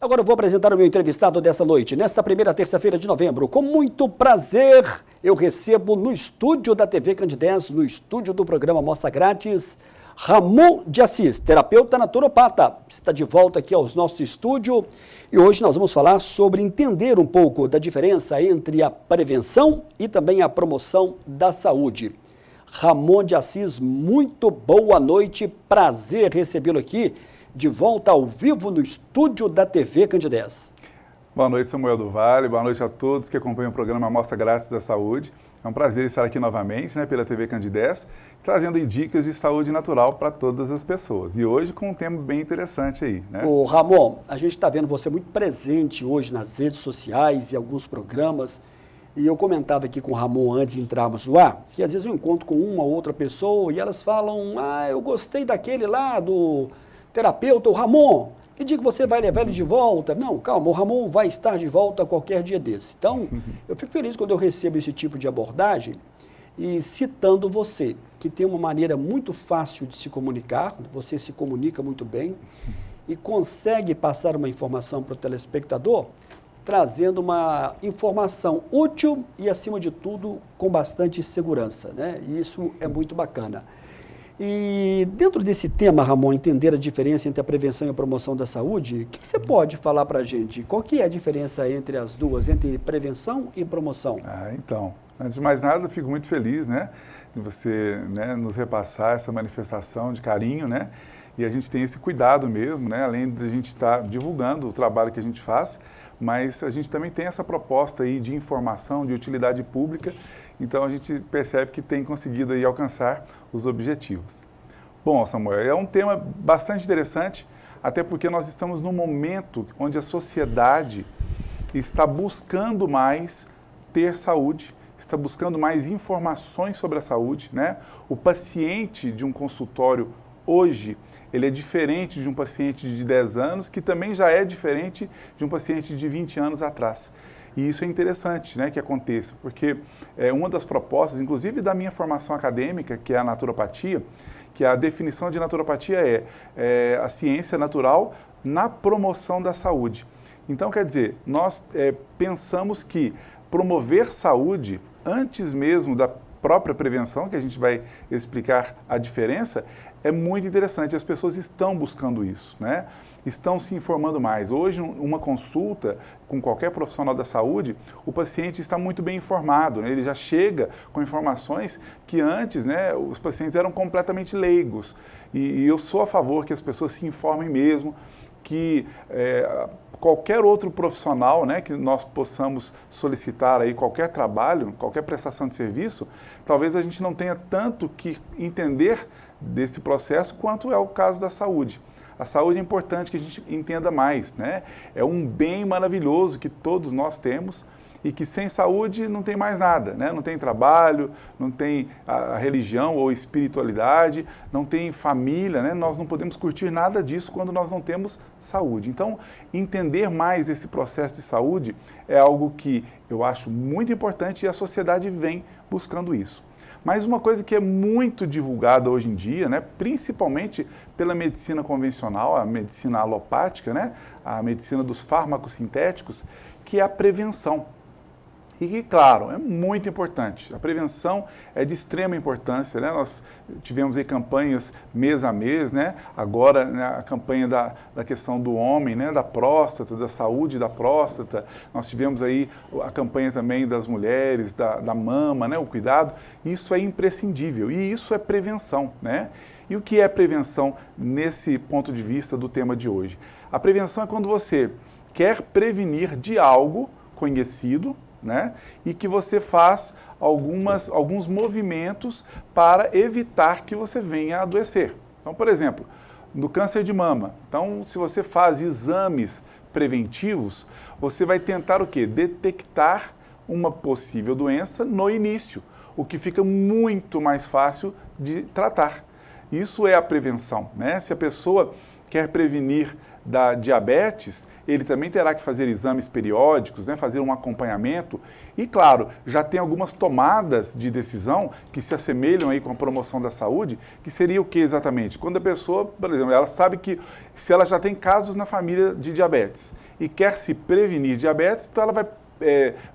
Agora eu vou apresentar o meu entrevistado dessa noite. Nesta primeira terça-feira de novembro, com muito prazer, eu recebo no estúdio da TV Candidez, no estúdio do programa Mostra Grátis, Ramon de Assis, terapeuta naturopata. Está de volta aqui aos nossos estúdios e hoje nós vamos falar sobre entender um pouco da diferença entre a prevenção e também a promoção da saúde. Ramon de Assis, muito boa noite, prazer recebê-lo aqui. De volta ao vivo no estúdio da TV Candidez. Boa noite, Samuel do Vale. Boa noite a todos que acompanham o programa Mostra Grátis da Saúde. É um prazer estar aqui novamente, pela TV Candidez, trazendo dicas de saúde natural para todas as pessoas. E hoje com um tema bem interessante aí, Ô Ramon, a gente está vendo você muito presente hoje nas redes sociais e alguns programas. E eu comentava aqui com o Ramon antes de entrarmos no ar, que às vezes eu encontro com uma ou outra pessoa e elas falam, eu gostei daquele lá do terapeuta, o Ramon, que dia que você vai levar ele de volta? Não, calma, o Ramon vai estar de volta qualquer dia desse. Então, eu fico feliz quando eu recebo esse tipo de abordagem e citando você, que tem uma maneira muito fácil de se comunicar, você se comunica muito bem e consegue passar uma informação para o telespectador, trazendo uma informação útil e, acima de tudo, com bastante segurança, E isso é muito bacana. E dentro desse tema, Ramon, entender a diferença entre a prevenção e a promoção da saúde, o que você pode falar para a gente? Qual que é a diferença entre as duas, entre prevenção e promoção? Então, antes de mais nada, eu fico muito feliz, de você, nos repassar essa manifestação de carinho, E a gente tem esse cuidado mesmo, Além de a gente estar divulgando o trabalho que a gente faz, mas a gente também tem essa proposta aí de informação, de utilidade pública, então a gente percebe que tem conseguido aí alcançar os objetivos. Bom, Samuel, é um tema bastante interessante, até porque nós estamos num momento onde a sociedade está buscando mais ter saúde, está buscando mais informações sobre a saúde, O paciente de um consultório hoje, ele é diferente de um paciente de 10 anos, que também já é diferente de um paciente de 20 anos atrás. E isso é interessante, que aconteça, porque uma das propostas, inclusive da minha formação acadêmica, que é a naturopatia, que a definição de naturopatia é a ciência natural na promoção da saúde. Então, quer dizer, nós pensamos que promover saúde, antes mesmo da própria prevenção, que a gente vai explicar a diferença, é muito interessante. As pessoas estão buscando isso, Estão se informando mais. Hoje, uma consulta com qualquer profissional da saúde, o paciente está muito bem informado, Ele já chega com informações que antes, os pacientes eram completamente leigos. E eu sou a favor que as pessoas se informem mesmo, que qualquer outro profissional, que nós possamos solicitar aí qualquer trabalho, qualquer prestação de serviço, talvez a gente não tenha tanto que entender desse processo quanto é o caso da saúde. A saúde é importante que a gente entenda mais, É um bem maravilhoso que todos nós temos e que sem saúde não tem mais nada, Não tem trabalho, não tem a religião ou espiritualidade, não tem família, Nós não podemos curtir nada disso quando nós não temos saúde. Então, entender mais esse processo de saúde é algo que eu acho muito importante e a sociedade vem buscando isso. Mas uma coisa que é muito divulgada hoje em dia, principalmente pela medicina convencional, a medicina alopática, a medicina dos fármacos sintéticos, que é a prevenção. E que, claro, é muito importante. A prevenção é de extrema importância, Nós tivemos aí campanhas mês a mês, Agora, a campanha da questão do homem, da próstata, da saúde da próstata. Nós tivemos aí a campanha também das mulheres, da mama, o cuidado. Isso é imprescindível e isso é prevenção, E o que é prevenção nesse ponto de vista do tema de hoje? A prevenção é quando você quer prevenir de algo conhecido, e que você faz alguns movimentos para evitar que você venha a adoecer. Então, por exemplo, no câncer de mama, então, se você faz exames preventivos, você vai tentar o quê? Detectar uma possível doença no início, o que fica muito mais fácil de tratar. Isso é a prevenção, Se a pessoa quer prevenir da diabetes, ele também terá que fazer exames periódicos, fazer um acompanhamento e, claro, já tem algumas tomadas de decisão que se assemelham aí com a promoção da saúde, que seria o que exatamente? Quando a pessoa, por exemplo, ela sabe que se ela já tem casos na família de diabetes e quer se prevenir diabetes, então ela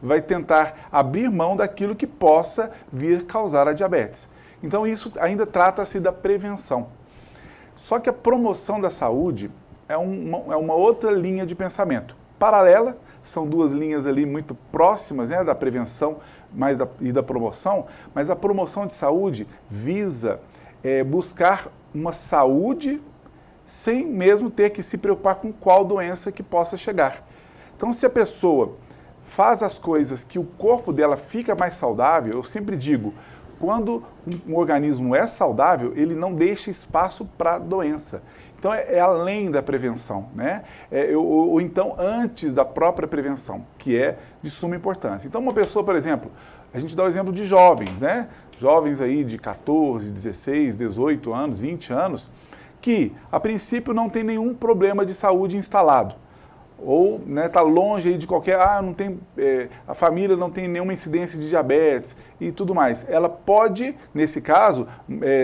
vai tentar abrir mão daquilo que possa vir causar a diabetes. Então isso ainda trata-se da prevenção. Só que a promoção da saúde é uma outra linha de pensamento. Paralela, são duas linhas ali muito próximas, né, da prevenção e da promoção, mas a promoção de saúde visa buscar uma saúde sem mesmo ter que se preocupar com qual doença que possa chegar. Então, se a pessoa faz as coisas que o corpo dela fica mais saudável, eu sempre digo, quando um organismo é saudável, ele não deixa espaço para doença. Então, é além da prevenção, né? Ou então antes da própria prevenção, que é de suma importância. Então, uma pessoa, por exemplo, a gente dá o exemplo de jovens, né? Jovens aí de 14, 16, 18 anos, 20 anos, que a princípio não tem nenhum problema de saúde instalado. Ou está longe aí de qualquer, não tem, a família não tem nenhuma incidência de diabetes e tudo mais. Ela pode, nesse caso,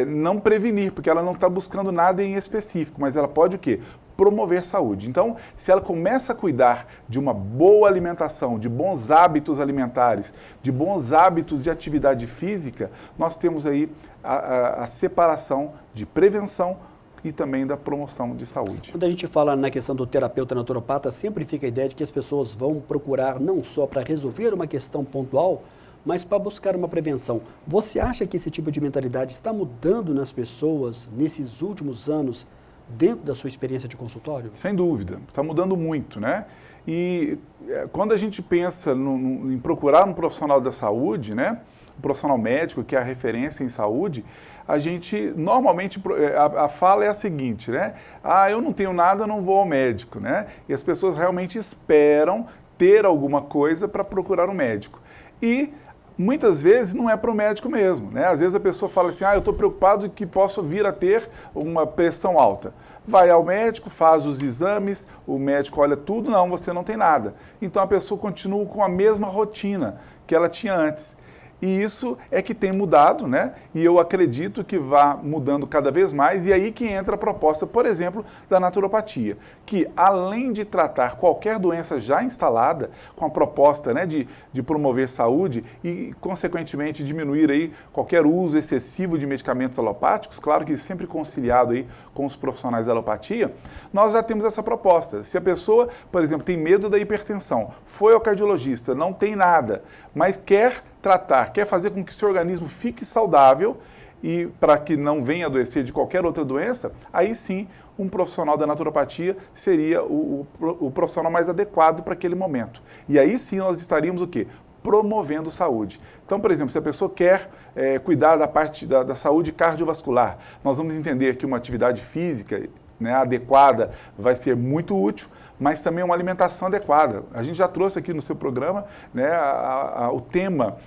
não prevenir, porque ela não está buscando nada em específico, mas ela pode o quê? Promover saúde. Então, se ela começa a cuidar de uma boa alimentação, de bons hábitos alimentares, de bons hábitos de atividade física, nós temos aí a separação de prevenção e também da promoção de saúde. Quando a gente fala na questão do terapeuta naturopata, sempre fica a ideia de que as pessoas vão procurar não só para resolver uma questão pontual, mas para buscar uma prevenção. Você acha que esse tipo de mentalidade está mudando nas pessoas nesses últimos anos, dentro da sua experiência de consultório? Sem dúvida, está mudando muito, né? E quando a gente pensa em procurar um profissional da saúde, né? Um profissional médico, que é a referência em saúde, a gente, normalmente, a fala é a seguinte, né? Eu não tenho nada, eu não vou ao médico, né? E as pessoas realmente esperam ter alguma coisa para procurar um médico. E muitas vezes não é para o médico mesmo, né? Às vezes a pessoa fala assim, eu estou preocupado que posso vir a ter uma pressão alta. Vai ao médico, faz os exames, o médico olha tudo, não, você não tem nada. Então a pessoa continua com a mesma rotina que ela tinha antes. E isso é que tem mudado, né? E eu acredito que vá mudando cada vez mais, e aí que entra a proposta, por exemplo, da naturopatia, que além de tratar qualquer doença já instalada, com a proposta, né, de promover saúde e, consequentemente, diminuir aí qualquer uso excessivo de medicamentos alopáticos, claro que sempre conciliado aí com os profissionais da alopatia, nós já temos essa proposta. Se a pessoa, por exemplo, tem medo da hipertensão, foi ao cardiologista, não tem nada, mas quer tratar, quer fazer com que o seu organismo fique saudável e para que não venha adoecer de qualquer outra doença, aí sim um profissional da naturopatia seria o profissional mais adequado para aquele momento. E aí sim nós estaríamos o quê? Promovendo saúde. Então, por exemplo, se a pessoa quer cuidar da parte da saúde cardiovascular, nós vamos entender que uma atividade física, né, adequada vai ser muito útil, mas também uma alimentação adequada. A gente já trouxe aqui no seu programa, né, o tema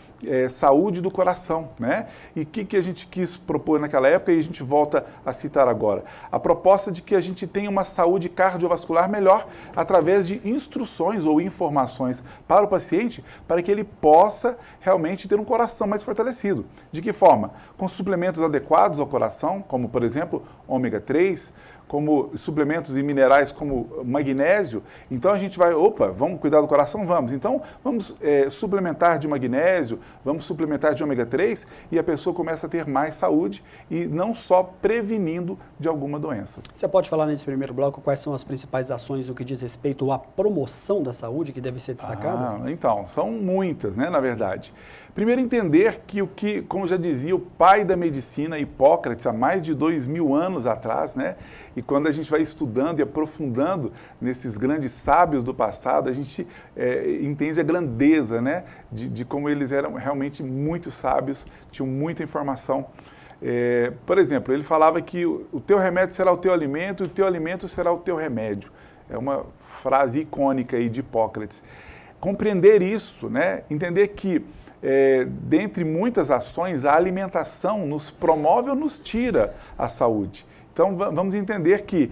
saúde do coração, né? E o que a gente quis propor naquela época e a gente volta a citar agora? A proposta de que a gente tenha uma saúde cardiovascular melhor através de instruções ou informações para o paciente, para que ele possa realmente ter um coração mais fortalecido. De que forma? Com suplementos adequados ao coração, como por exemplo, ômega 3, como suplementos e minerais como magnésio. Então a gente vai, vamos cuidar do coração? Vamos. Então vamos suplementar de magnésio, vamos suplementar de ômega 3 e a pessoa começa a ter mais saúde e não só prevenindo de alguma doença. Você pode falar nesse primeiro bloco quais são as principais ações no que diz respeito à promoção da saúde que deve ser destacada? Então, são muitas, né, na verdade. Primeiro, entender que, como já dizia o pai da medicina, Hipócrates, há mais de 2000 anos atrás, né? E quando a gente vai estudando e aprofundando nesses grandes sábios do passado, a gente entende a grandeza, né? De como eles eram realmente muito sábios, tinham muita informação. Por exemplo, ele falava que o teu remédio será o teu alimento e o teu alimento será o teu remédio. É uma frase icônica aí de Hipócrates. Compreender isso, né? Entender que dentre muitas ações, a alimentação nos promove ou nos tira a saúde. Então, vamos entender que,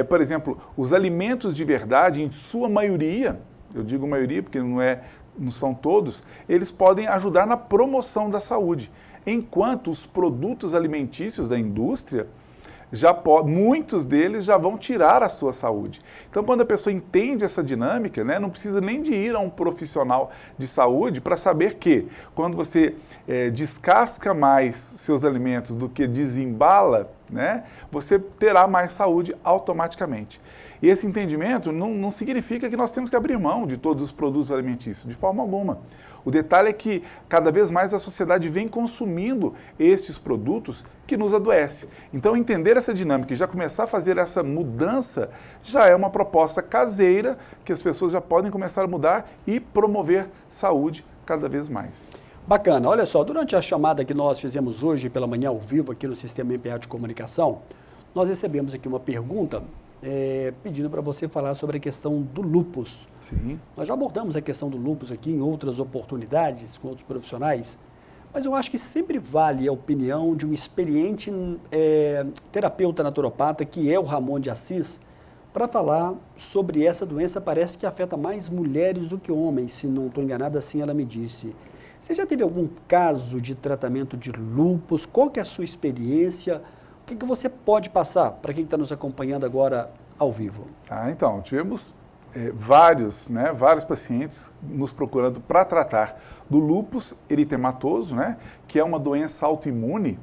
por exemplo, os alimentos de verdade, em sua maioria, eu digo maioria porque não são todos, eles podem ajudar na promoção da saúde. Enquanto os produtos alimentícios da indústria, muitos deles já vão tirar a sua saúde. Então, quando a pessoa entende essa dinâmica, né, não precisa nem de ir a um profissional de saúde para saber que, quando você descasca mais seus alimentos do que desembala, né, você terá mais saúde automaticamente. E esse entendimento não significa que nós temos que abrir mão de todos os produtos alimentícios, de forma alguma. O detalhe é que cada vez mais a sociedade vem consumindo estes produtos que nos adoecem. Então, entender essa dinâmica e já começar a fazer essa mudança já é uma proposta caseira que as pessoas já podem começar a mudar e promover saúde cada vez mais. Bacana. Olha só, durante a chamada que nós fizemos hoje pela manhã ao vivo aqui no Sistema MPA de Comunicação, nós recebemos aqui uma pergunta pedindo para você falar sobre a questão do lúpus. Sim. Nós já abordamos a questão do lúpus aqui em outras oportunidades com outros profissionais, mas eu acho que sempre vale a opinião de um experiente terapeuta naturopata, que é o Ramon de Assis, para falar sobre essa doença. Parece que afeta mais mulheres do que homens, se não estou enganado, assim ela me disse. Você já teve algum caso de tratamento de lúpus? Qual que é a sua experiência? O que você pode passar para quem está nos acompanhando agora ao vivo? Então, tivemos vários pacientes nos procurando para tratar do lúpus eritematoso, né, que é uma doença autoimune.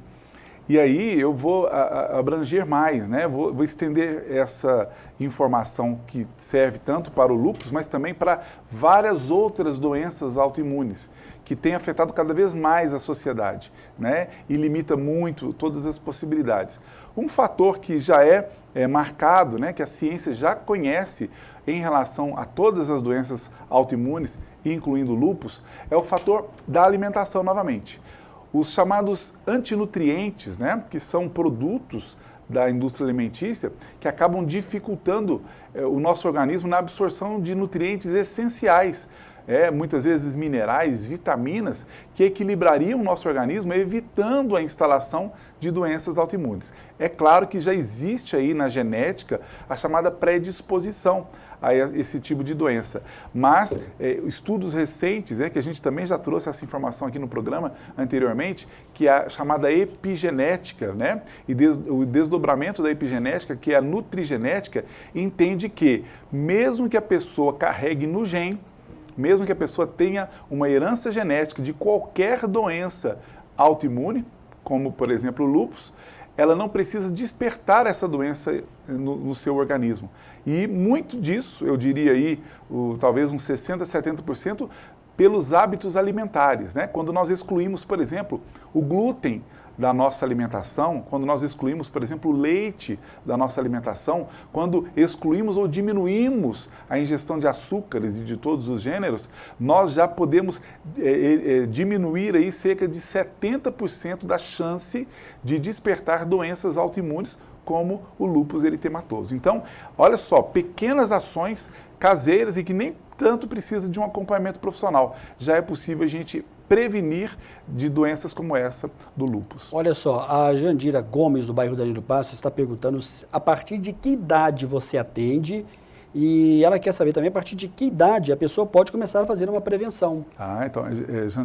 E aí eu vou abranger mais, né, vou estender essa informação que serve tanto para o lúpus, mas também para várias outras doenças autoimunes, que tem afetado cada vez mais a sociedade, né, e limita muito todas as possibilidades. Um fator que já é marcado, né, que a ciência já conhece em relação a todas as doenças autoimunes, incluindo o lúpus, é o fator da alimentação novamente. Os chamados antinutrientes, né, que são produtos da indústria alimentícia, que acabam dificultando o nosso organismo na absorção de nutrientes essenciais, muitas vezes minerais, vitaminas, que equilibrariam o nosso organismo, evitando a instalação de doenças autoimunes. É claro que já existe aí na genética a chamada predisposição a esse tipo de doença, mas estudos recentes, que a gente também já trouxe essa informação aqui no programa anteriormente, que é a chamada epigenética, né? E o desdobramento da epigenética, que é a nutrigenética, entende que mesmo que a pessoa carregue no gene, mesmo que a pessoa tenha uma herança genética de qualquer doença autoimune, como por exemplo o lúpus, ela não precisa despertar essa doença no seu organismo. E muito disso, eu diria aí, talvez uns 60%, 70%, pelos hábitos alimentares, né? Quando nós excluímos, por exemplo, o glúten da nossa alimentação, quando nós excluímos, por exemplo, o leite da nossa alimentação, quando excluímos ou diminuímos a ingestão de açúcares e de todos os gêneros, nós já podemos diminuir aí cerca de 70% da chance de despertar doenças autoimunes como o lúpus eritematoso. Então, olha só, pequenas ações caseiras e que nem tanto precisa de um acompanhamento profissional. Já é possível a gente prevenir de doenças como essa do lúpus. Olha só, a Jandira Gomes, do bairro Danilo Passos, está perguntando a partir de que idade você atende, e ela quer saber também a partir de que idade a pessoa pode começar a fazer uma prevenção. Então,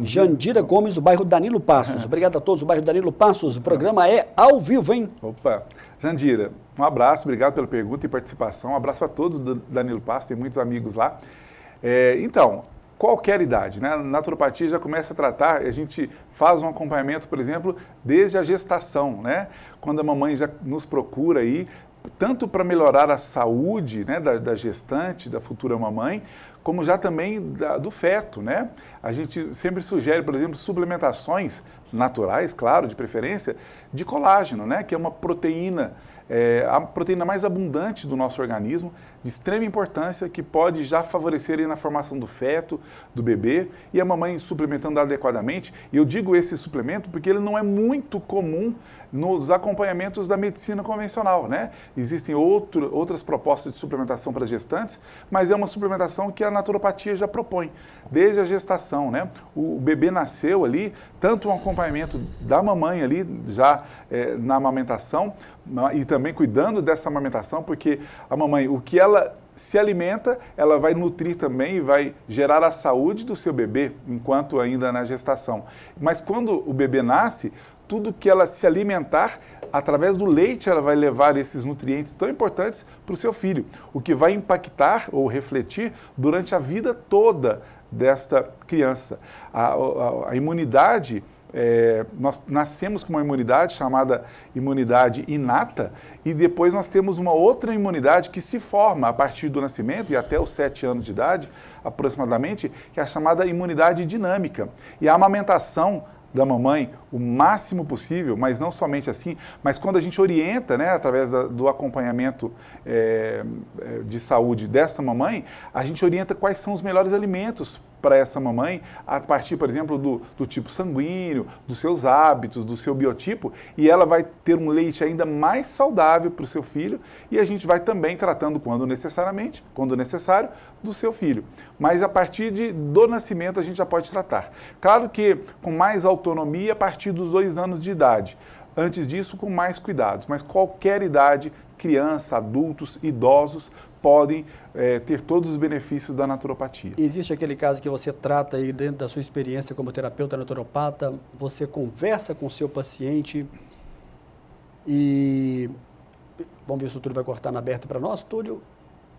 Jandira Gomes, do bairro Danilo Passos. Obrigado a todos do bairro Danilo Passos. O programa é ao vivo, hein? Opa! Jandira, um abraço, obrigado pela pergunta e participação. Um abraço a todos do Danilo Passos, tem muitos amigos lá. Então, qualquer idade, né? A naturopatia já começa a tratar, a gente faz um acompanhamento, por exemplo, desde a gestação, né? Quando a mamãe já nos procura aí, tanto para melhorar a saúde, né, da gestante, da futura mamãe, como já também do feto, né? A gente sempre sugere, por exemplo, suplementações naturais, claro, de preferência, de colágeno, né? Que é uma proteína, a proteína mais abundante do nosso organismo, de extrema importância, que pode já favorecer aí na formação do feto, do bebê, e a mamãe suplementando adequadamente. E eu digo esse suplemento porque ele não é muito comum nos acompanhamentos da medicina convencional, né? Existem outras propostas de suplementação para gestantes, mas é uma suplementação que a naturopatia já propõe, desde a gestação, né? O bebê nasceu ali, tanto um acompanhamento da mamãe ali, já na amamentação, e também cuidando dessa amamentação, porque a mamãe, o que ela se alimenta, ela vai nutrir também e vai gerar a saúde do seu bebê, enquanto ainda na gestação. Mas quando o bebê nasce, tudo que ela se alimentar, através do leite ela vai levar esses nutrientes tão importantes para o seu filho, o que vai impactar ou refletir durante a vida toda desta criança. A imunidade, nós nascemos com uma imunidade chamada imunidade inata, e depois nós temos uma outra imunidade que se forma a partir do nascimento e até os 7 anos de idade, aproximadamente, que é a chamada imunidade dinâmica. E a amamentação da mamãe o máximo possível, mas não somente assim, mas quando a gente orienta, né, através do acompanhamento de saúde dessa mamãe, a gente orienta quais são os melhores alimentos para essa mamãe, a partir, por exemplo, do tipo sanguíneo, dos seus hábitos, do seu biotipo, e ela vai ter um leite ainda mais saudável para o seu filho, e a gente vai também tratando, quando necessário, do seu filho. Mas a partir do nascimento a gente já pode tratar. Claro que com mais autonomia a partir dos 2 anos de idade. Antes disso, com mais cuidados. Mas qualquer idade, criança, adultos, idosos, podem ter todos os benefícios da naturopatia. Existe aquele caso que você trata aí dentro da sua experiência como terapeuta naturopata, você conversa com o seu paciente e... Vamos ver se o Túlio vai cortar na aberta para nós, Túlio.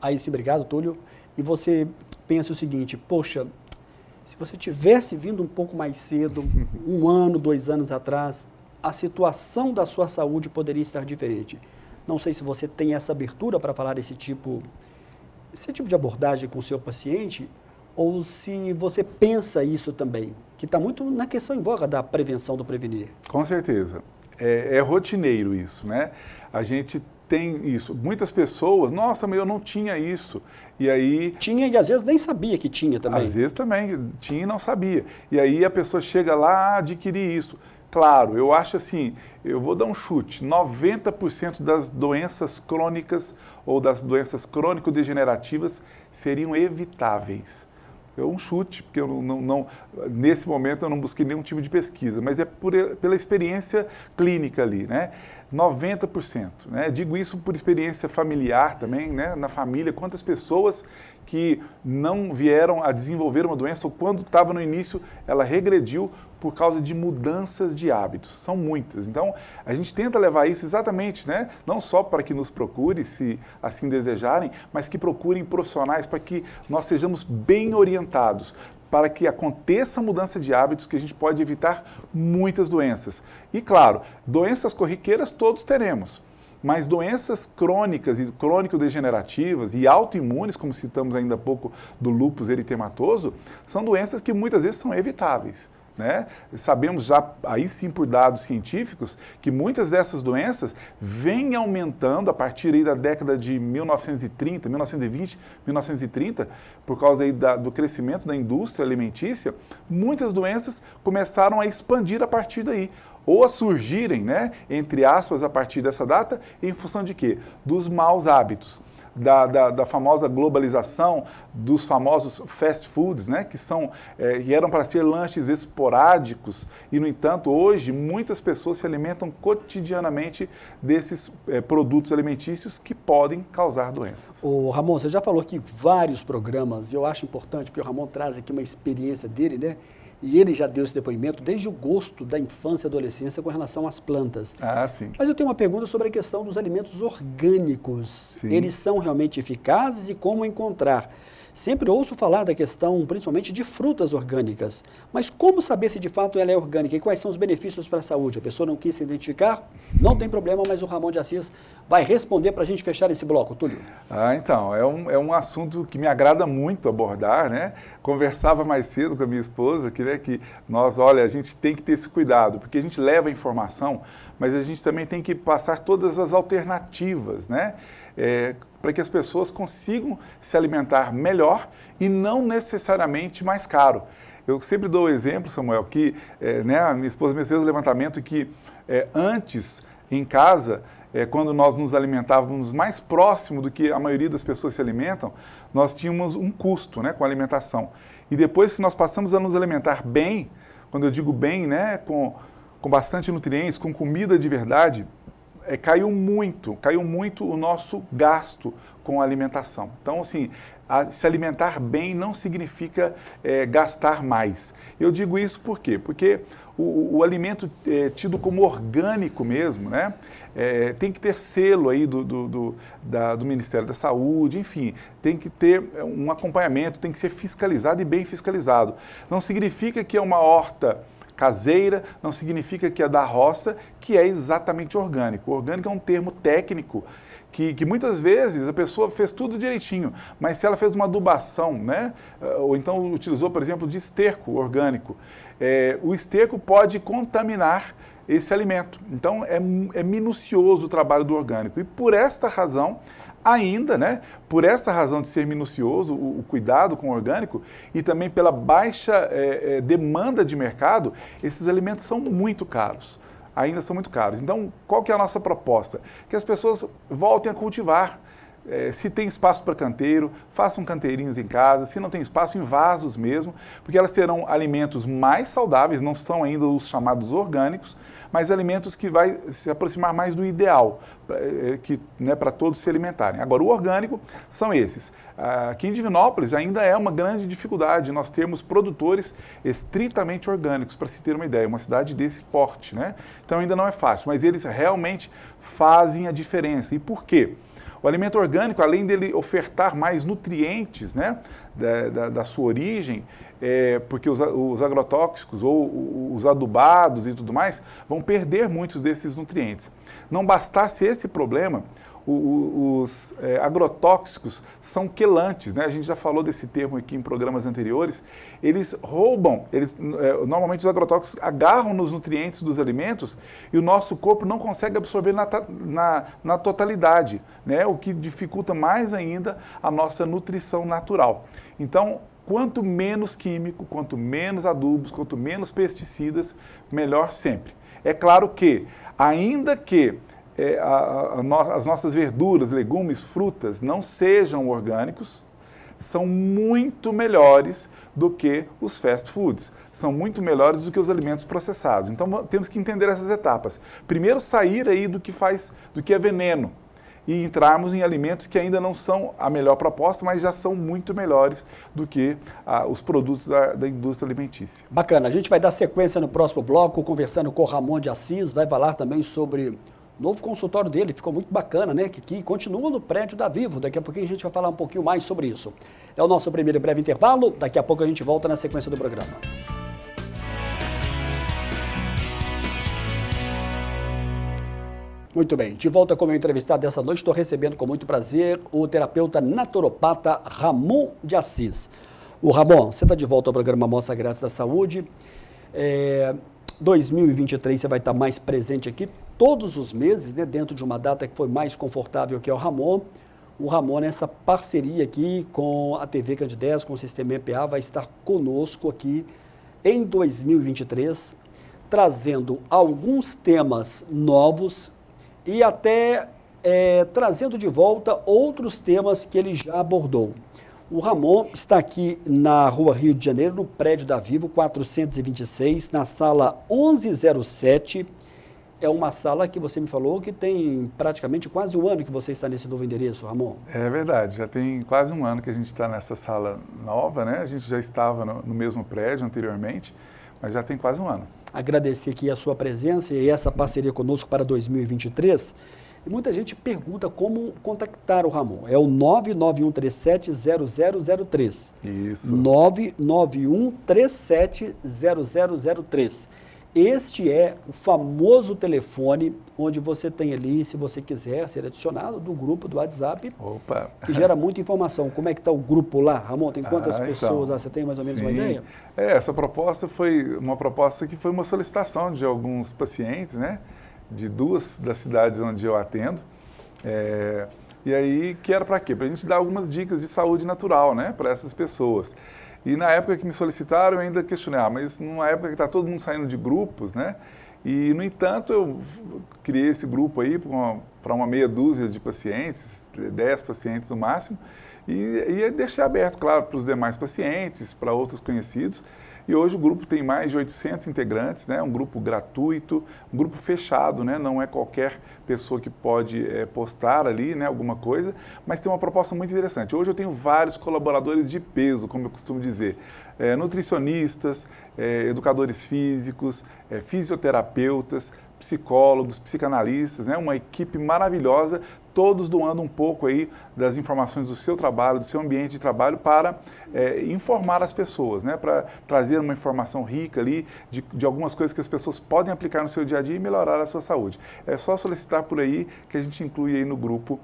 Aí sim, obrigado, Túlio. E você pensa o seguinte, poxa, se você tivesse vindo um pouco mais cedo, 1 ano, 2 anos atrás, a situação da sua saúde poderia estar diferente. Não sei se você tem essa abertura para falar esse tipo de abordagem com o seu paciente, ou se você pensa isso também, que está muito na questão em voga da prevenção do prevenir. Com certeza. É rotineiro isso, né? A gente tem isso. Muitas pessoas, nossa, mas eu não tinha isso. E aí... Tinha e às vezes nem sabia que tinha também. Às vezes também tinha e não sabia. E aí a pessoa chega lá, adquirir isso. Claro, eu acho assim, eu vou dar um chute, 90% das doenças crônicas ou das doenças crônico-degenerativas seriam evitáveis. É um chute, porque nesse momento eu não busquei nenhum tipo de pesquisa, mas é pela experiência clínica ali, né? 90%. Né? Digo isso por experiência familiar também, né? Na família, quantas pessoas que não vieram a desenvolver uma doença, ou quando estava no início, ela regrediu por causa de mudanças de hábitos. São muitas. Então, a gente tenta levar isso exatamente, né? Não só para que nos procure, se assim desejarem, mas que procurem profissionais para que nós sejamos bem orientados, para que aconteça a mudança de hábitos, que a gente pode evitar muitas doenças. E, claro, doenças corriqueiras todos teremos. Mas doenças crônicas e crônico-degenerativas e autoimunes, como citamos ainda há pouco do lúpus eritematoso, são doenças que muitas vezes são evitáveis. Né? Sabemos já, aí sim por dados científicos, que muitas dessas doenças vêm aumentando a partir aí da década de 1930, 1920, 1930, por causa aí do crescimento da indústria alimentícia, muitas doenças começaram a expandir a partir daí, ou a surgirem, né, entre aspas, a partir dessa data, em função de quê? Dos maus hábitos. Da famosa globalização, dos famosos fast foods, né, que eram para ser lanches esporádicos, e, no entanto, hoje muitas pessoas se alimentam cotidianamente desses produtos alimentícios que podem causar doenças. Ô, Ramon, você já falou aqui vários programas, e eu acho importante, porque o Ramon traz aqui uma experiência dele, né? E ele já deu esse depoimento desde o gosto da infância e adolescência com relação às plantas. Ah, sim. Mas eu tenho uma pergunta sobre a questão dos alimentos orgânicos. Sim. Eles são realmente eficazes e como encontrar? Sempre ouço falar da questão, principalmente, de frutas orgânicas. Mas como saber se de fato ela é orgânica e quais são os benefícios para a saúde? A pessoa não quis se identificar? Não tem problema, mas o Ramon de Assis vai responder para a gente fechar esse bloco. Túlio. Então, é um assunto que me agrada muito abordar, né? Conversava mais cedo com a minha esposa, que nós, olha, a gente tem que ter esse cuidado, porque a gente leva a informação, mas a gente também tem que passar todas as alternativas, né? Para que as pessoas consigam se alimentar melhor e não necessariamente mais caro. Eu sempre dou o exemplo, Samuel, que né, a minha esposa me fez um levantamento que antes, em casa, quando nós nos alimentávamos mais próximo do que a maioria das pessoas se alimentam, nós tínhamos um custo, né, com a alimentação. E depois que nós passamos a nos alimentar bem, quando eu digo bem, né, com bastante nutrientes, com comida de verdade, caiu muito o nosso gasto com a alimentação. Então, assim, se alimentar bem não significa gastar mais. Eu digo isso por quê? Porque o alimento tido como orgânico mesmo, né? Tem que ter selo aí do Ministério da Saúde, enfim, tem que ter um acompanhamento, tem que ser fiscalizado e bem fiscalizado. Não significa que é uma horta caseira, não significa que é da roça, que é exatamente orgânico. O orgânico é um termo técnico que muitas vezes a pessoa fez tudo direitinho, mas se ela fez uma adubação, né, ou então utilizou, por exemplo, de esterco orgânico, o esterco pode contaminar esse alimento. Então, é minucioso o trabalho do orgânico. E por esta razão, ainda, né, por essa razão de ser minucioso, o cuidado com o orgânico, e também pela baixa demanda de mercado, esses alimentos são muito caros. Ainda são muito caros. Então, qual que é a nossa proposta? Que as pessoas voltem a cultivar. Se tem espaço para canteiro, façam canteirinhos em casa. Se não tem espaço, em vasos mesmo, porque elas terão alimentos mais saudáveis, não são ainda os chamados orgânicos, mas alimentos que vai se aproximar mais do ideal, né, para todos se alimentarem. Agora, o orgânico são esses. Aqui em Divinópolis ainda é uma grande dificuldade nós termos produtores estritamente orgânicos, para se ter uma ideia, uma cidade desse porte, né? Então ainda não é fácil, mas eles realmente fazem a diferença. E por quê? O alimento orgânico, além dele ofertar mais nutrientes, né, da sua origem, porque os agrotóxicos ou os adubados e tudo mais vão perder muitos desses nutrientes. Não bastasse esse problema, os agrotóxicos são quelantes, né? A gente já falou desse termo aqui em programas anteriores. Eles roubam, normalmente os agrotóxicos agarram nos nutrientes dos alimentos e o nosso corpo não consegue absorver na totalidade, né? O que dificulta mais ainda a nossa nutrição natural. Então, quanto menos químico, quanto menos adubos, quanto menos pesticidas, melhor sempre. É claro que, ainda que as nossas verduras, legumes, frutas não sejam orgânicos, são muito melhores do que os fast foods, são muito melhores do que os alimentos processados. Então temos que entender essas etapas. Primeiro, sair aí do que é veneno e entrarmos em alimentos que ainda não são a melhor proposta, mas já são muito melhores do que os produtos da indústria alimentícia. Bacana, a gente vai dar sequência no próximo bloco, conversando com o Ramon de Assis, vai falar também sobre novo consultório dele, ficou muito bacana, né? Que continua no prédio da Vivo. Daqui a pouquinho a gente vai falar um pouquinho mais sobre isso. É o nosso primeiro e breve intervalo. Daqui a pouco a gente volta na sequência do programa. Muito bem, de volta com o meu entrevistado dessa noite, estou recebendo com muito prazer o terapeuta naturopata Ramon de Assis. O Ramon, você está de volta ao programa Mostra Grátis da Saúde. 2023 você vai estar mais presente aqui todos os meses, né, dentro de uma data que foi mais confortável, que é o Ramon. O Ramon, nessa parceria aqui com a TV Candidez, com o Sistema EPA, vai estar conosco aqui em 2023, trazendo alguns temas novos e até trazendo de volta outros temas que ele já abordou. O Ramon está aqui na Rua Rio de Janeiro, no prédio da Vivo, 426, na sala 1107. É uma sala que você me falou que tem praticamente quase um ano que você está nesse novo endereço, Ramon. É verdade, já tem quase um ano que a gente está nessa sala nova, né? A gente já estava no mesmo prédio anteriormente, mas já tem quase um ano. Agradecer aqui a sua presença e essa parceria conosco para 2023. E muita gente pergunta como contactar o Ramon. É o 991370003. Isso. 991370003. Este é o famoso telefone onde você tem ali, se você quiser ser adicionado, do grupo do WhatsApp. Opa! Que gera muita informação. Como é que está o grupo lá? Ramon, tem quantas pessoas lá? Você tem mais ou menos uma ideia? Essa proposta foi uma proposta que foi uma solicitação de alguns pacientes, né? De duas das cidades onde eu atendo. E aí, que era para quê? Para a gente dar algumas dicas de saúde natural, né? Para essas pessoas. E na época que me solicitaram, eu ainda questionei, mas numa época que está todo mundo saindo de grupos, né? E, no entanto, eu criei esse grupo aí para uma meia dúzia de pacientes, 10 pacientes no máximo, e deixei aberto, claro, para os demais pacientes, para outros conhecidos. E hoje o grupo tem mais de 800 integrantes, né? Um grupo gratuito, um grupo fechado, né? Não é qualquer pessoa que pode postar ali, né, alguma coisa, mas tem uma proposta muito interessante. Hoje eu tenho vários colaboradores de peso, como eu costumo dizer, nutricionistas, educadores físicos, fisioterapeutas, psicólogos, psicanalistas, né? Uma equipe maravilhosa, todos doando um pouco aí das informações do seu trabalho, do seu ambiente de trabalho para informar as pessoas, né? Para trazer uma informação rica ali de algumas coisas que as pessoas podem aplicar no seu dia a dia e melhorar a sua saúde. É só solicitar por aí que a gente inclui aí no grupo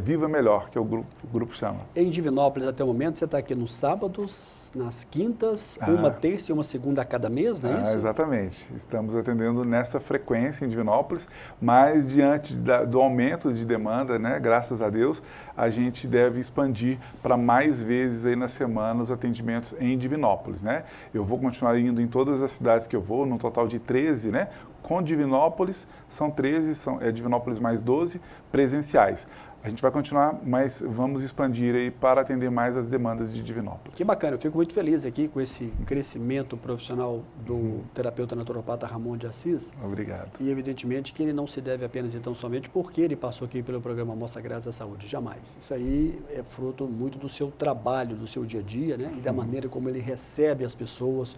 Viva Melhor, que é o grupo chama. Em Divinópolis, até o momento, você está aqui nos sábados, nas quintas, uma terça e uma segunda a cada mês, não é isso? Exatamente. Estamos atendendo nessa frequência em Divinópolis, mas diante do aumento de demanda, né, graças a Deus, a gente deve expandir para mais vezes aí na semana os atendimentos em Divinópolis, né? Eu vou continuar indo em todas as cidades que eu vou, num total de 13, né? Com Divinópolis, são 13, Divinópolis mais 12 presenciais. A gente vai continuar, mas vamos expandir aí para atender mais as demandas de Divinópolis. Que bacana, eu fico muito feliz aqui com esse crescimento profissional do terapeuta naturopata Ramon de Assis. Obrigado. E evidentemente que ele não se deve apenas e tão somente porque ele passou aqui pelo programa Mostra Grátis à Saúde, jamais. Isso aí é fruto muito do seu trabalho, do seu dia a dia, né? E da maneira como ele recebe as pessoas,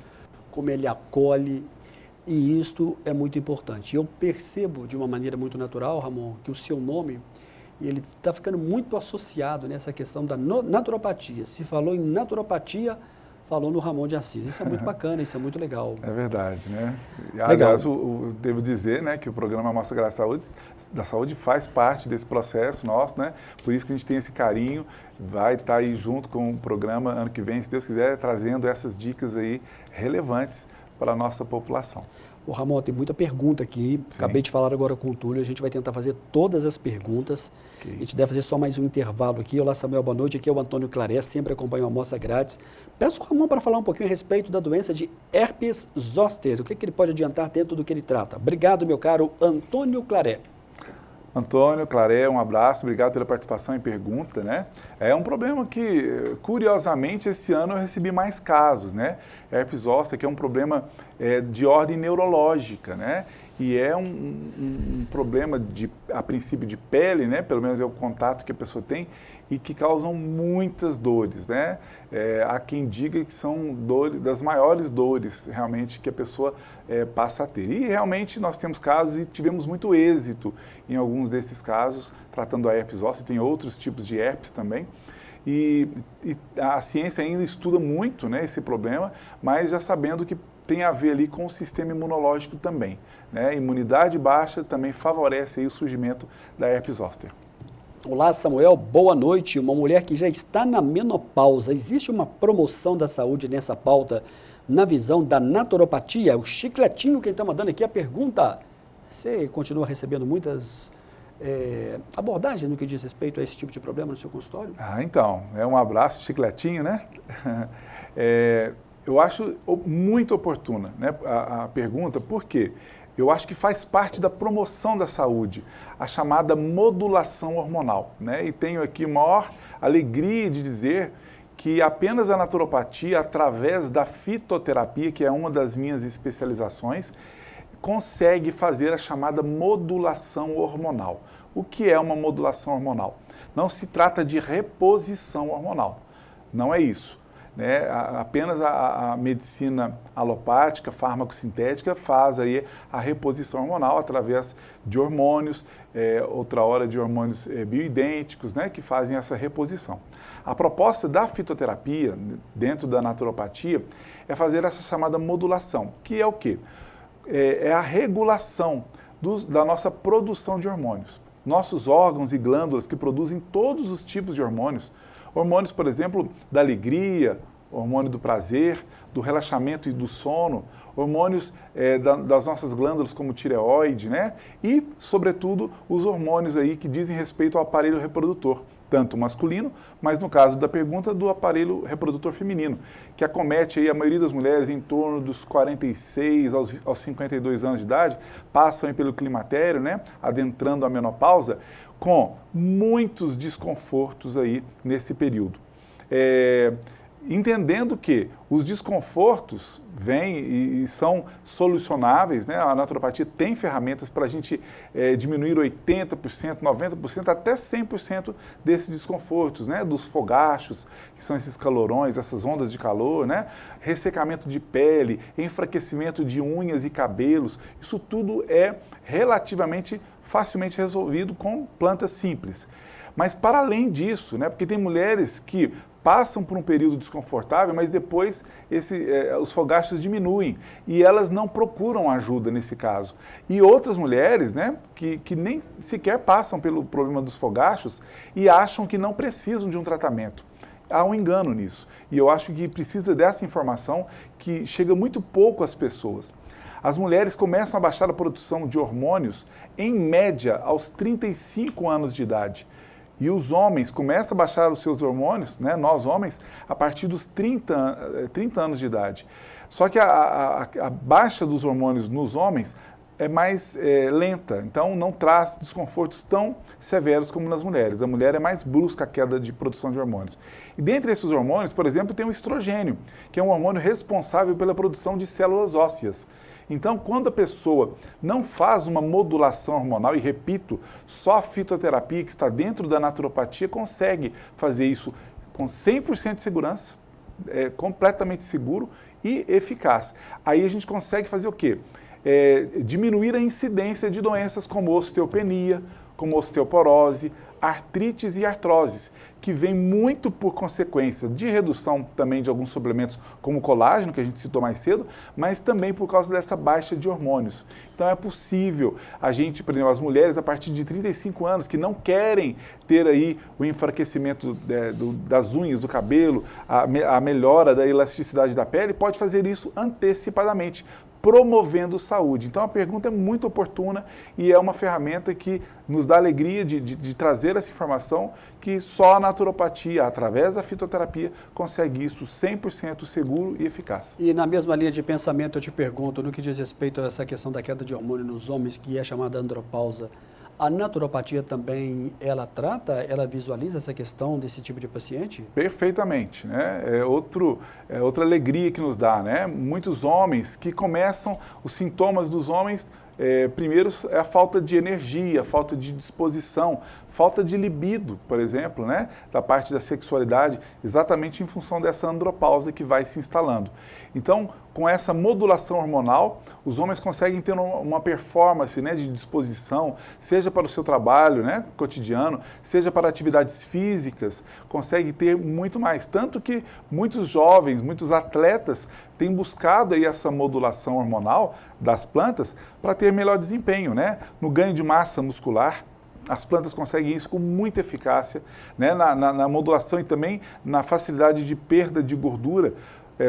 como ele acolhe. E isto é muito importante. Eu percebo de uma maneira muito natural, Ramon, que o seu nome, ele está ficando muito associado nessa questão da naturopatia. Se falou em naturopatia, falou no Ramon de Assis. Isso é muito bacana, isso é muito legal. É verdade, né? Legal. Aliás, devo dizer, né, que o programa Mostra Grátis da Saúde faz parte desse processo nosso, né? Por isso que a gente tem esse carinho, vai estar aí junto com o programa ano que vem, se Deus quiser, trazendo essas dicas aí relevantes para a nossa população. O Ramon, tem muita pergunta aqui. Sim. Acabei de falar agora com o Túlio. A gente vai tentar fazer todas as perguntas. Okay. A gente deve fazer só mais um intervalo aqui. Olá, Samuel, boa noite. Aqui é o Antônio Claré, sempre acompanha a Amostra Grátis. Peço ao Ramon para falar um pouquinho a respeito da doença de herpes zoster. O que ele pode adiantar dentro do que ele trata? Obrigado, meu caro Antônio Claré. Antônio Claré, um abraço, obrigado pela participação e pergunta, né? É um problema que, curiosamente, esse ano eu recebi mais casos, né? Herpes zoster, que é um problema de ordem neurológica, né? E é um problema, a princípio, de pele, né? Pelo menos é o contato que a pessoa tem, e que causam muitas dores, né? Há quem diga que são das maiores dores, realmente, que a pessoa passa a ter. E, realmente, nós temos casos e tivemos muito êxito em alguns desses casos, tratando a herpes zoster. Tem outros tipos de herpes também. E a ciência ainda estuda muito, né, esse problema, mas já sabendo que tem a ver ali com o sistema imunológico também, né? Imunidade baixa também favorece aí o surgimento da herpes zoster. Olá, Samuel, boa noite. Uma mulher que já está na menopausa, existe uma promoção da saúde nessa pauta na visão da naturopatia? O Chicletinho, quem está mandando aqui a pergunta. Você continua recebendo muitas abordagens no que diz respeito a esse tipo de problema no seu consultório? Então, um abraço, Chicletinho, né? Eu acho muito oportuna, né, a pergunta, por quê? Eu acho que faz parte da promoção da saúde, a chamada modulação hormonal, né? E tenho aqui maior alegria de dizer que apenas a naturopatia, através da fitoterapia, que é uma das minhas especializações, consegue fazer a chamada modulação hormonal. O que é uma modulação hormonal? Não se trata de reposição hormonal, não é isso. Né? Apenas a medicina alopática, farmacosintética, faz aí a reposição hormonal através de hormônios, outra hora de hormônios bioidênticos, né, que fazem essa reposição. A proposta da fitoterapia, dentro da naturopatia, é fazer essa chamada modulação, que é o quê? É a regulação da nossa produção de hormônios. Nossos órgãos e glândulas que produzem todos os tipos de hormônios, hormônios, por exemplo, da alegria, hormônio do prazer, do relaxamento e do sono, hormônios das nossas glândulas como tireoide, né? E, sobretudo, os hormônios aí que dizem respeito ao aparelho reprodutor, tanto masculino, mas no caso da pergunta, do aparelho reprodutor feminino, que acomete aí a maioria das mulheres em torno dos 46 aos 52 anos de idade, passam aí pelo climatério, né? Adentrando a menopausa, com muitos desconfortos aí nesse período. entendendo que os desconfortos vêm e são solucionáveis, né? A naturopatia tem ferramentas para a gente diminuir 80%, 90%, até 100% desses desconfortos, né? Dos fogachos, que são esses calorões, essas ondas de calor, né? Ressecamento de pele, enfraquecimento de unhas e cabelos, isso tudo é relativamente facilmente resolvido com plantas simples. Mas para além disso, né? Porque tem mulheres que passam por um período desconfortável, mas depois os fogachos diminuem e elas não procuram ajuda nesse caso. E outras mulheres, né, que nem sequer passam pelo problema dos fogachos e acham que não precisam de um tratamento. Há um engano nisso. E eu acho que precisa dessa informação que chega muito pouco às pessoas. As mulheres começam a baixar a produção de hormônios, em média, aos 35 anos de idade. E os homens começam a baixar os seus hormônios, né, nós homens, a partir dos 30 anos de idade. Só que a baixa dos hormônios nos homens é mais lenta, então não traz desconfortos tão severos como nas mulheres. A mulher é mais brusca a queda de produção de hormônios. E dentre esses hormônios, por exemplo, tem o estrogênio, que é um hormônio responsável pela produção de células ósseas. Então, quando a pessoa não faz uma modulação hormonal, e repito, só a fitoterapia que está dentro da naturopatia consegue fazer isso com 100% de segurança, completamente seguro e eficaz. Aí a gente consegue fazer o quê? Diminuir a incidência de doenças como osteopenia, como osteoporose, artrites e artroses, que vem muito por consequência de redução também de alguns suplementos como o colágeno, que a gente citou mais cedo, mas também por causa dessa baixa de hormônios. Então é possível a gente, por exemplo, as mulheres a partir de 35 anos que não querem ter aí o enfraquecimento das unhas, do cabelo, a melhora da elasticidade da pele, pode fazer isso antecipadamente, promovendo saúde. Então a pergunta é muito oportuna e é uma ferramenta que nos dá alegria de trazer essa informação que só a naturopatia, através da fitoterapia, consegue isso 100% seguro e eficaz. E na mesma linha de pensamento eu te pergunto, no que diz respeito a essa questão da queda de hormônio nos homens, que é chamada andropausa, a naturopatia também, ela visualiza essa questão desse tipo de paciente? Perfeitamente, né? Outra alegria que nos dá, né? Muitos homens que começam, os sintomas dos homens, primeiro é a falta de energia, a falta de disposição, falta de libido, por exemplo, né? Da parte da sexualidade, exatamente em função dessa andropausa que vai se instalando. Então, com essa modulação hormonal, os homens conseguem ter uma performance, né, de disposição, seja para o seu trabalho, né, cotidiano, seja para atividades físicas, consegue ter muito mais. Tanto que muitos jovens, muitos atletas têm buscado aí essa modulação hormonal das plantas para ter melhor desempenho, né, no ganho de massa muscular. As plantas conseguem isso com muita eficácia, né, na modulação e também na facilidade de perda de gordura,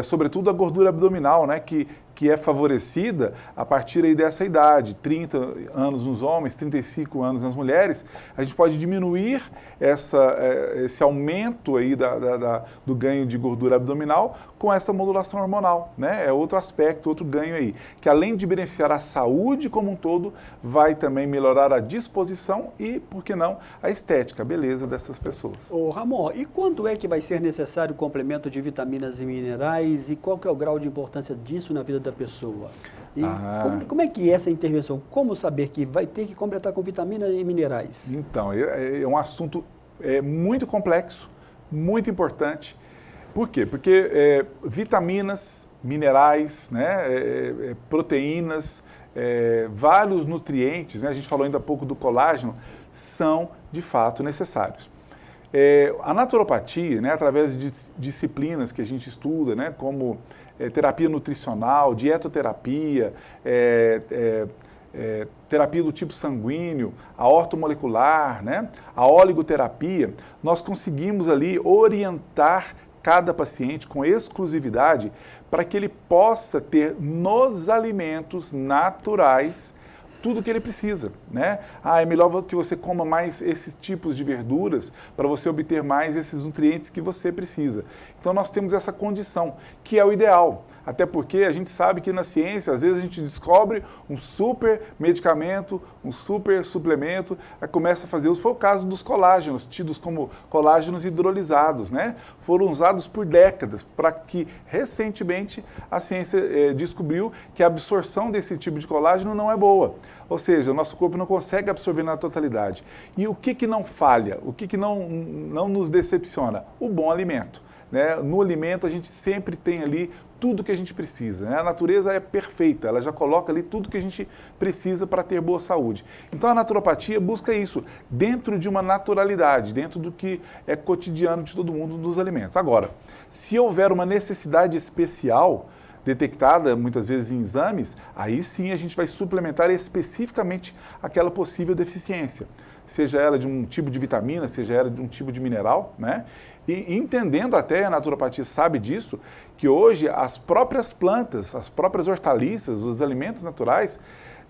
sobretudo a gordura abdominal, né, que é favorecida a partir aí dessa idade, 30 anos nos homens, 35 anos nas mulheres. A gente pode diminuir esse aumento aí do ganho de gordura abdominal com essa modulação hormonal, né? É outro aspecto, outro ganho aí, que além de beneficiar a saúde como um todo, vai também melhorar a disposição e, por que não, a estética, a beleza dessas pessoas. Ô Ramon, e quando é que vai ser necessário o complemento de vitaminas e minerais e qual que é o grau de importância disso na vida da pessoa? E como é que é essa intervenção? Como saber que vai ter que completar com vitaminas e minerais? Então, é um assunto muito complexo, muito importante. Por quê? Porque vitaminas, minerais, né, proteínas, vários nutrientes, né, a gente falou ainda há pouco do colágeno, são de fato necessários. A naturopatia, né, através de disciplinas que a gente estuda, né, como terapia nutricional, dietoterapia, terapia do tipo sanguíneo, a ortomolecular, né, a oligoterapia, nós conseguimos ali orientar cada paciente com exclusividade para que ele possa ter nos alimentos naturais tudo o que ele precisa, né? É melhor que você coma mais esses tipos de verduras para você obter mais esses nutrientes que você precisa. Então nós temos essa condição, que é o ideal. Até porque a gente sabe que na ciência, às vezes a gente descobre um super medicamento, um super suplemento, aí começa a fazer uso. Foi o caso dos colágenos, tidos como colágenos hidrolisados, né? Foram usados por décadas, para que recentemente a ciência descobriu que a absorção desse tipo de colágeno não é boa. Ou seja, o nosso corpo não consegue absorver na totalidade. E o que não falha? O que não nos decepciona? O bom alimento. Né? No alimento a gente sempre tem ali tudo que a gente precisa. Né? A natureza é perfeita, ela já coloca ali tudo que a gente precisa para ter boa saúde. Então a naturopatia busca isso, dentro de uma naturalidade, dentro do que é cotidiano de todo mundo dos alimentos. Agora, se houver uma necessidade especial, detectada muitas vezes em exames, aí sim a gente vai suplementar especificamente aquela possível deficiência. Seja ela de um tipo de vitamina, seja ela de um tipo de mineral, né? E entendendo até, a naturopatia sabe disso, que hoje as próprias plantas, as próprias hortaliças, os alimentos naturais,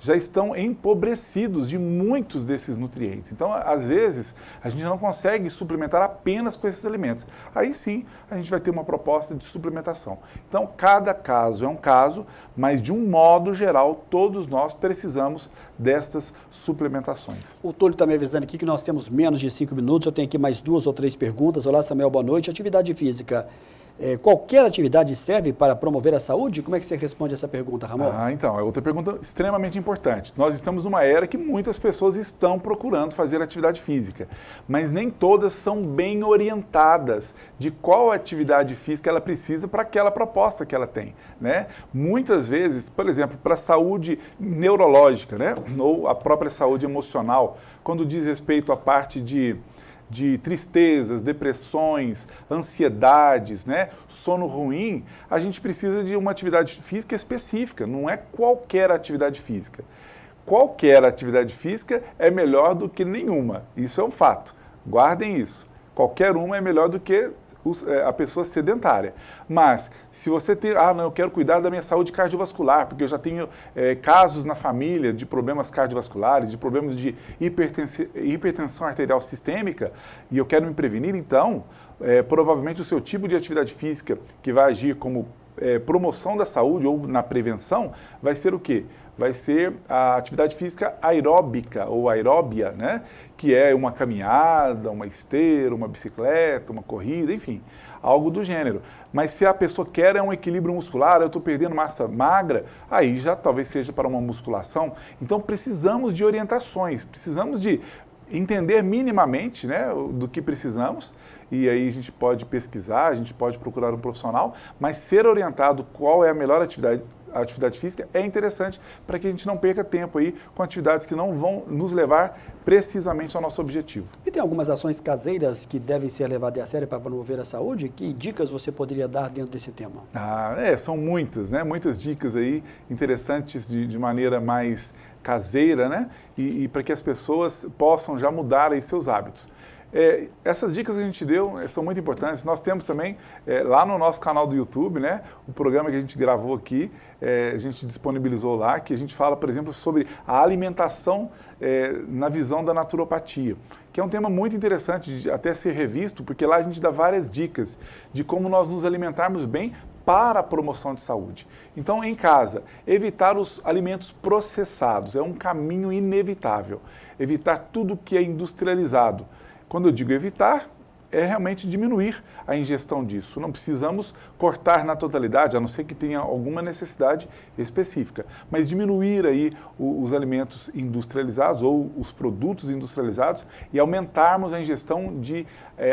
já estão empobrecidos de muitos desses nutrientes. Então, às vezes, a gente não consegue suplementar apenas com esses alimentos. Aí sim, a gente vai ter uma proposta de suplementação. Então, cada caso é um caso, mas de um modo geral, todos nós precisamos destas suplementações. O Túlio está me avisando aqui que nós temos menos de 5 minutos, eu tenho aqui mais 2 ou 3 perguntas. Olá, Samuel, boa noite. Atividade física. Qualquer atividade serve para promover a saúde? Como é que você responde essa pergunta, Ramon? Então, é outra pergunta extremamente importante. Nós estamos numa era que muitas pessoas estão procurando fazer atividade física, mas nem todas são bem orientadas de qual atividade física ela precisa para aquela proposta que ela tem, né? Muitas vezes, por exemplo, para a saúde neurológica, né? Ou a própria saúde emocional, quando diz respeito à parte de tristezas, depressões, ansiedades, né? Sono ruim, a gente precisa de uma atividade física específica, não é qualquer atividade física. Qualquer atividade física é melhor do que nenhuma, isso é um fato, guardem isso. Qualquer uma é melhor do que a pessoa sedentária. Mas, se você tem, não, eu quero cuidar da minha saúde cardiovascular, porque eu já tenho casos na família de problemas cardiovasculares, de problemas de hipertensão arterial sistêmica, e eu quero me prevenir, então, provavelmente o seu tipo de atividade física que vai agir como promoção da saúde ou na prevenção, vai ser o quê? Vai ser a atividade física aeróbica ou aeróbia, né? Que é uma caminhada, uma esteira, uma bicicleta, uma corrida, enfim, algo do gênero. Mas se a pessoa quer um equilíbrio muscular, eu estou perdendo massa magra, aí já talvez seja para uma musculação. Então precisamos de orientações, precisamos de entender minimamente, né, do que precisamos, e aí a gente pode pesquisar, a gente pode procurar um profissional, mas ser orientado qual é a melhor atividade física é interessante para que a gente não perca tempo aí com atividades que não vão nos levar precisamente ao nosso objetivo. E tem algumas ações caseiras que devem ser levadas a sério para promover a saúde? Que dicas você poderia dar dentro desse tema? São muitas, né? Muitas dicas aí interessantes de maneira mais caseira, né? E para que as pessoas possam já mudar aí seus hábitos. Essas dicas que a gente deu são muito importantes. Nós temos também lá no nosso canal do YouTube, né, o programa que a gente gravou aqui, a gente disponibilizou lá, que a gente fala, por exemplo, sobre a alimentação na visão da naturopatia, que é um tema muito interessante de até ser revisto, porque lá a gente dá várias dicas de como nós nos alimentarmos bem para a promoção de saúde. Então, em casa, evitar os alimentos processados é um caminho inevitável. Evitar tudo que é industrializado. Quando eu digo evitar, é realmente diminuir a ingestão disso. Não precisamos cortar na totalidade, a não ser que tenha alguma necessidade específica. Mas diminuir aí os alimentos industrializados ou os produtos industrializados e aumentarmos a ingestão de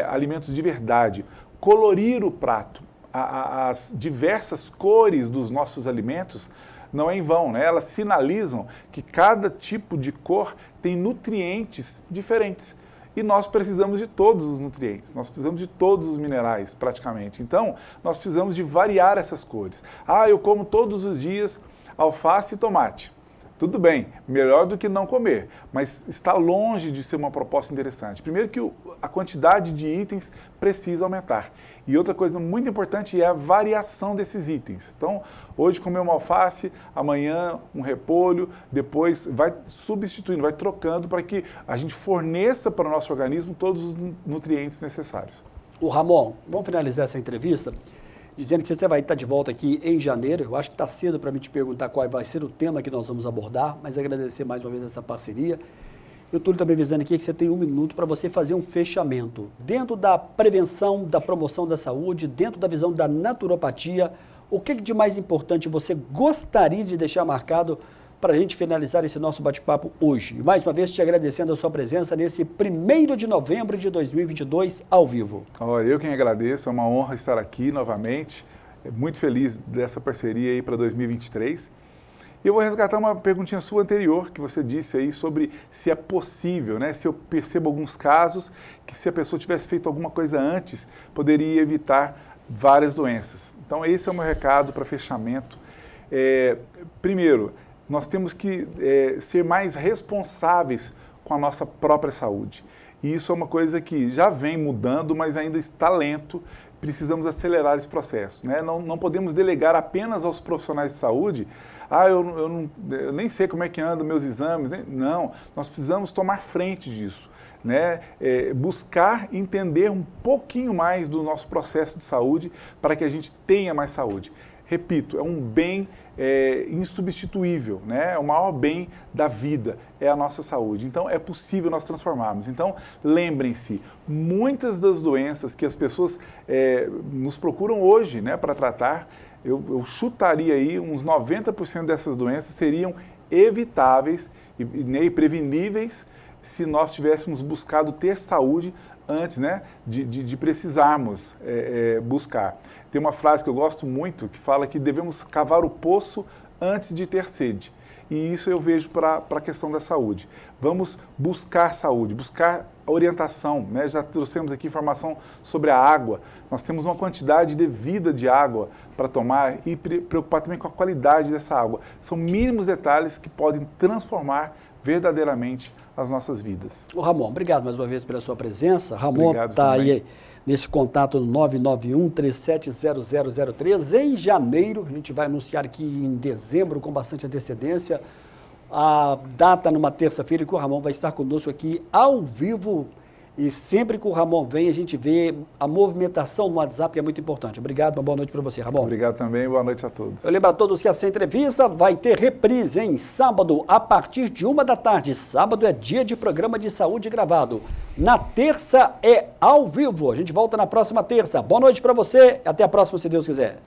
alimentos de verdade. Colorir o prato. As diversas cores dos nossos alimentos não é em vão, né? Elas sinalizam que cada tipo de cor tem nutrientes diferentes. E nós precisamos de todos os nutrientes, nós precisamos de todos os minerais, praticamente. Então, nós precisamos de variar essas cores. Eu como todos os dias alface e tomate. Tudo bem, melhor do que não comer, mas está longe de ser uma proposta interessante. Primeiro que a quantidade de itens precisa aumentar. E outra coisa muito importante é a variação desses itens. Então, hoje comer uma alface, amanhã um repolho, depois vai substituindo, vai trocando para que a gente forneça para o nosso organismo todos os nutrientes necessários. O Ramon, vamos finalizar essa entrevista dizendo que você vai estar de volta aqui em janeiro. Eu acho que está cedo para mim te perguntar qual vai ser o tema que nós vamos abordar, mas agradecer mais uma vez essa parceria. Eu estou também avisando aqui que você tem 1 minuto para você fazer um fechamento. Dentro da prevenção, da promoção da saúde, dentro da visão da naturopatia, o que de mais importante você gostaria de deixar marcado para a gente finalizar esse nosso bate-papo hoje? E mais uma vez te agradecendo a sua presença nesse 1º de novembro de 2022, ao vivo. Olha, eu quem agradeço, é uma honra estar aqui novamente, muito feliz dessa parceria aí para 2023. E eu vou resgatar uma perguntinha sua anterior, que você disse aí sobre se é possível, né? Se eu percebo alguns casos que se a pessoa tivesse feito alguma coisa antes, poderia evitar várias doenças. Então esse é o meu recado para fechamento. Primeiro, nós temos que ser mais responsáveis com a nossa própria saúde. E isso é uma coisa que já vem mudando, mas ainda está lento. Precisamos acelerar esse processo, né? Não podemos delegar apenas aos profissionais de saúde. Eu nem sei como é que andam meus exames. Não, nós precisamos tomar frente disso, né? Buscar entender um pouquinho mais do nosso processo de saúde para que a gente tenha mais saúde. Repito, é um bem insubstituível, né? É o maior bem da vida, é a nossa saúde. Então, é possível nós transformarmos. Então, lembrem-se, muitas das doenças que as pessoas nos procuram hoje, né, para tratar, eu chutaria aí, uns 90% dessas doenças seriam evitáveis e preveníveis se nós tivéssemos buscado ter saúde antes, né, de precisarmos buscar. Tem uma frase que eu gosto muito que fala que devemos cavar o poço antes de ter sede. E isso eu vejo para a questão da saúde. Vamos buscar saúde, buscar orientação, né? Já trouxemos aqui informação sobre a água. Nós temos uma quantidade devida de água para tomar e preocupar também com a qualidade dessa água. São mínimos detalhes que podem transformar verdadeiramente as nossas vidas. Ô Ramon, obrigado mais uma vez pela sua presença. Ramon está aí nesse contato no 991-370003. Em janeiro, a gente vai anunciar aqui em dezembro com bastante antecedência a data numa terça-feira que o Ramon vai estar conosco aqui ao vivo. E sempre que o Ramon vem, a gente vê a movimentação no WhatsApp, que é muito importante. Obrigado, uma boa noite para você, Ramon. Obrigado também, boa noite a todos. Eu lembro a todos que essa entrevista vai ter reprise em sábado, a partir de 1 da tarde. Sábado é dia de programa de saúde gravado. Na terça é ao vivo. A gente volta na próxima terça. Boa noite para você, até a próxima, se Deus quiser.